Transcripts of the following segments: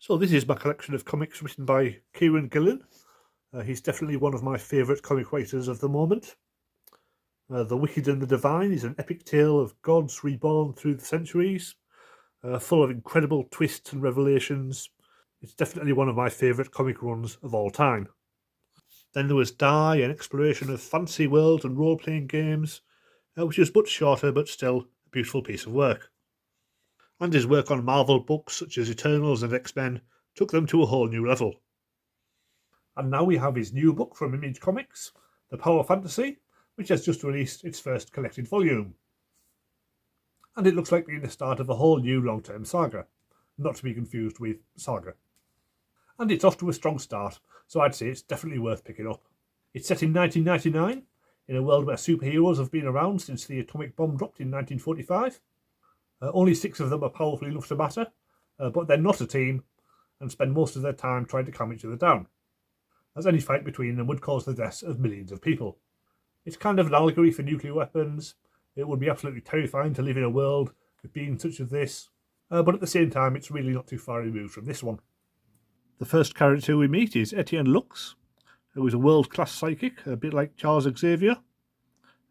So this is my collection of comics written by Kieron Gillen. He's definitely one of my favourite comic writers of the moment. The Wicked and the Divine is an epic tale of gods reborn through the centuries, full of incredible twists and revelations. It's definitely one of my favourite comic runs of all time. Then there was Die, an exploration of fantasy worlds and role-playing games, which is much shorter but still a beautiful piece of work. And his work on Marvel books such as Eternals and X-Men took them to a whole new level. And now we have his new book from Image Comics, The Power Fantasy, which has just released its first collected volume. And it looks like being the start of a whole new long-term saga, not to be confused with Saga. And it's off to a strong start, so I'd say it's definitely worth picking up. It's set in 1999, in a world where superheroes have been around since the atomic bomb dropped in 1945. Only 6 of them are powerful enough to matter, but they're not a team and spend most of their time trying to calm each other down, as any fight between them would cause the deaths of millions of people. It's kind of an allegory for nuclear weapons. It would be absolutely terrifying to live in a world with beings such as this, but at the same time it's really not too far removed from this one. The first character we meet is Etienne Lux, who is a world-class psychic, a bit like Charles Xavier,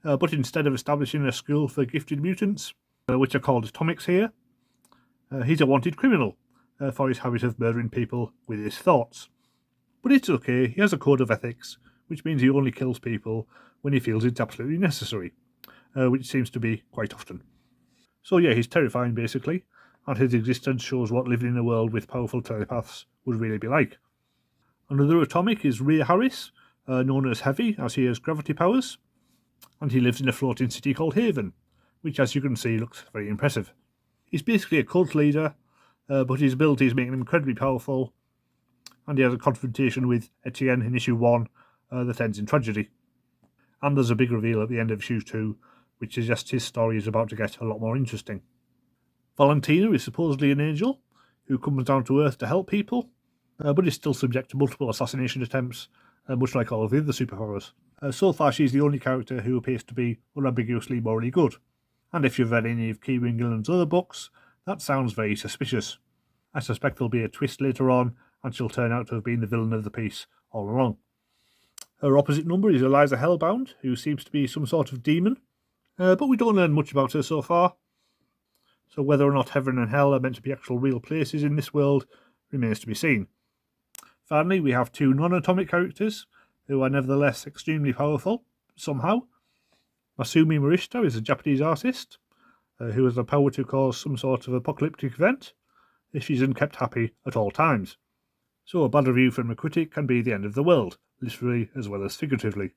but instead of establishing a school for gifted mutants, which are called atomics here, he's a wanted criminal for his habit of murdering people with his thoughts. But it's okay, he has a code of ethics, which means he only kills people when he feels it's absolutely necessary, which seems to be quite often. So yeah, he's terrifying basically, and his existence shows what living in a world with powerful telepaths would really be like. Another atomic is Ray Harris, known as Heavy, as he has gravity powers, and he lives in a floating city called Haven, which, as you can see, looks very impressive. He's basically a cult leader, but his abilities make him incredibly powerful, and he has a confrontation with Etienne in issue 1 that ends in tragedy. And there's a big reveal at the end of issue 2, which suggests his story is about to get a lot more interesting. Valentina is supposedly an angel who comes down to Earth to help people, but is still subject to multiple assassination attempts, much like all of the other superpowers. So far, she's the only character who appears to be unambiguously morally good. And if you've read any of Kieron Gillen's other books, that sounds very suspicious. I suspect there'll be a twist later on, and she'll turn out to have been the villain of the piece all along. Her opposite number is Eliza Hellbound, who seems to be some sort of demon, but we don't learn much about her so far. So whether or not heaven and hell are meant to be actual real places in this world remains to be seen. Finally, we have 2 non-atomic characters, who are nevertheless extremely powerful, somehow. Masumi Morishita is a Japanese artist who has the power to cause some sort of apocalyptic event if she's kept happy at all times. So a bad review from a critic can be the end of the world, literally as well as figuratively.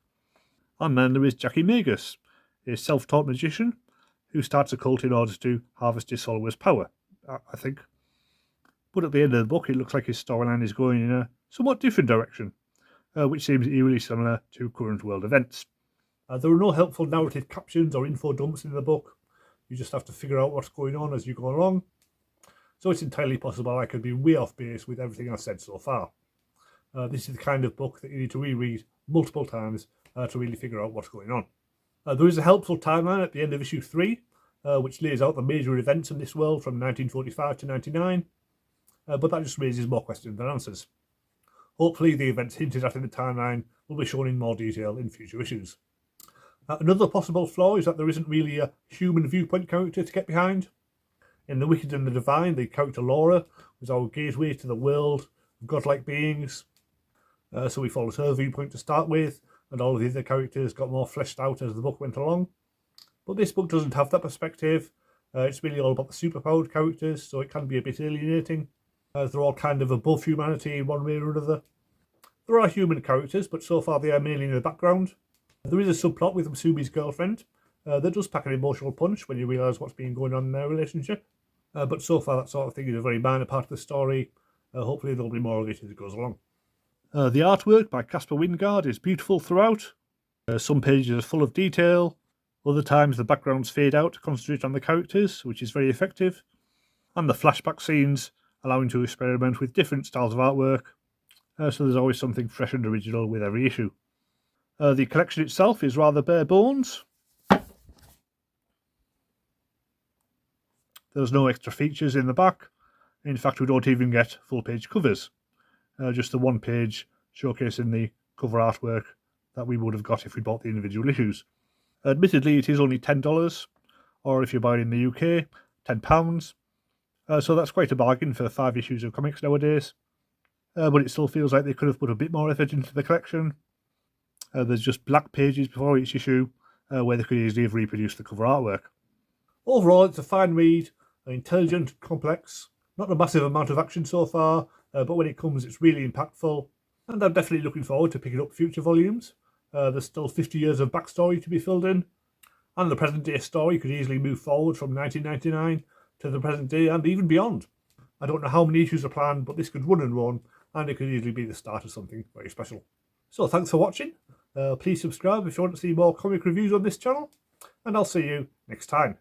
And then there is Jackie Magus, a self-taught magician who starts a cult in order to harvest his followers' power, I think. But at the end of the book, it looks like his storyline is going in a somewhat different direction, which seems eerily similar to current world events. There are no helpful narrative captions or info dumps in the book. You just have to figure out what's going on as you go along. So it's entirely possible I could be way off base with everything I've said so far. This is the kind of book that you need to reread multiple times to really figure out what's going on. There is a helpful timeline at the end of issue 3, which lays out the major events in this world from 1945 to 99, but that just raises more questions than answers. Hopefully the events hinted at in the timeline will be shown in more detail in future issues. Another possible flaw is that there isn't really a human viewpoint character to get behind. In The Wicked and the Divine, the character Laura was our gateway to the world of godlike beings, so we followed her viewpoint to start with, and all of the other characters got more fleshed out as the book went along. But this book doesn't have that perspective. It's really all about the superpowered characters, so it can be a bit alienating, as they're all kind of above humanity in one way or another. There are human characters, but so far they are mainly in the background. There is a subplot with Masumi's girlfriend that does pack an emotional punch when you realise what's been going on in their relationship. But so far that sort of thing is a very minor part of the story. Hopefully there'll be more of it as it goes along. The artwork by Caspar Wijngaard is beautiful throughout. Some pages are full of detail. Other times the backgrounds fade out to concentrate on the characters, which is very effective. And the flashback scenes allow him to experiment with different styles of artwork. So there's always something fresh and original with every issue. The collection itself is rather bare bones. There's no extra features in the back. In fact, we don't even get full-page covers. Just the one page showcasing the cover artwork that we would have got if we bought the individual issues. Admittedly, it is only $10, or if you buy it in the UK, £10. So that's quite a bargain for 5 issues of comics nowadays. But it still feels like they could have put a bit more effort into the collection. There's just black pages before each issue, where they could easily have reproduced the cover artwork. Overall, it's a fine read, intelligent, complex, not a massive amount of action so far, but when it comes it's really impactful, and I'm definitely looking forward to picking up future volumes. There's still 50 years of backstory to be filled in, and the present day story could easily move forward from 1999 to the present day and even beyond. I don't know how many issues are planned, but this could run and run, and it could easily be the start of something very special. So thanks for watching. Please subscribe if you want to see more comic reviews on this channel, and I'll see you next time.